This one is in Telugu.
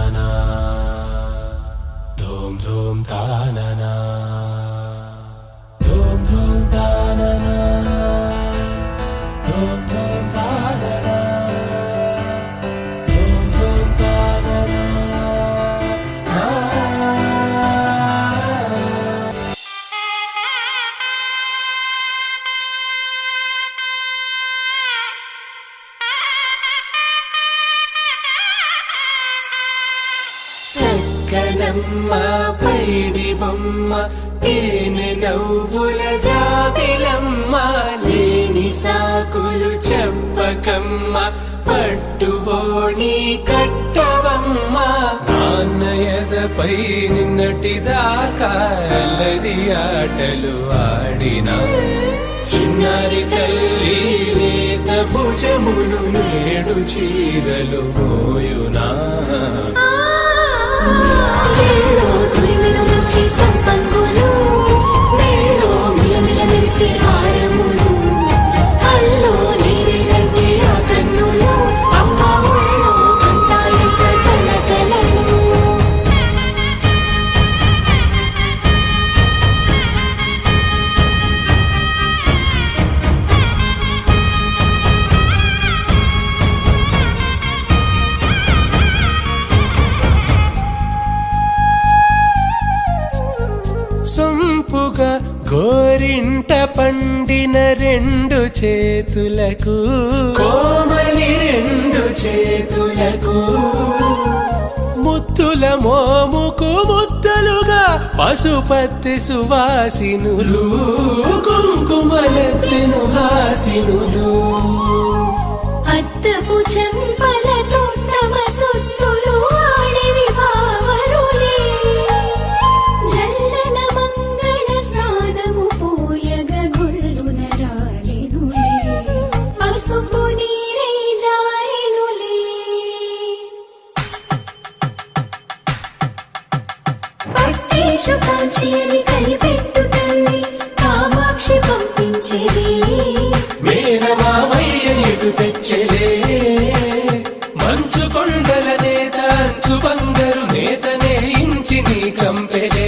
తాననా ధూమ్ ధూమ్ తాననా ధూమ్ ధూమ్ తాననా ధూమ్ ధూమ్ తాననా ధూమ్ ధూమ్ తాననా. చక్కనమ్మ పైడి బొమ్మ తేనె నవ్వుల జాబిలమ్మ లేని సాకులు చెప్పకమ్మ పట్టువోణి కట్టవమ్మ నాన్నయదపై నిన్నటిదాకా అల్లరి ఆటలు ఆడినా చిన్నారి తల్లి లేత భుజములు నేడు చీరలు మోయునా చెల్లో తురిమిన మంచి సంపంగులు మేలో మిలమిల మెరిసే హారములు అల్లో నీరేలంటే ఆ కన్నులు అమ్మ ఒళ్ళో కంటాయంట కలకలను. సొంపుగా గోరింట పండిన రెండు చేతులకు కోమలి రెండు చేతులకు ముద్దుల మోముకు ముద్దలుగా పశుపతి సువాసినులు కుంకుమలెత్తెను హాసినులు అద్దపు చెంపలతో తమ సొత్తులు ఆడివి భావరులే జల్లన మంగళ స్నానము పోయగ గొల్లున రాలినులే పసుపు నీరై జారినులే. పట్టేషు కాంచి అని కనిపెట్టు తల్లి కామాక్షి పంపించేది మేనమామయ్య ఎటు తెచ్చలే మంచు కొండల నేత అంచు బంగారు నేతనే ఇంచి నీ కంపెలే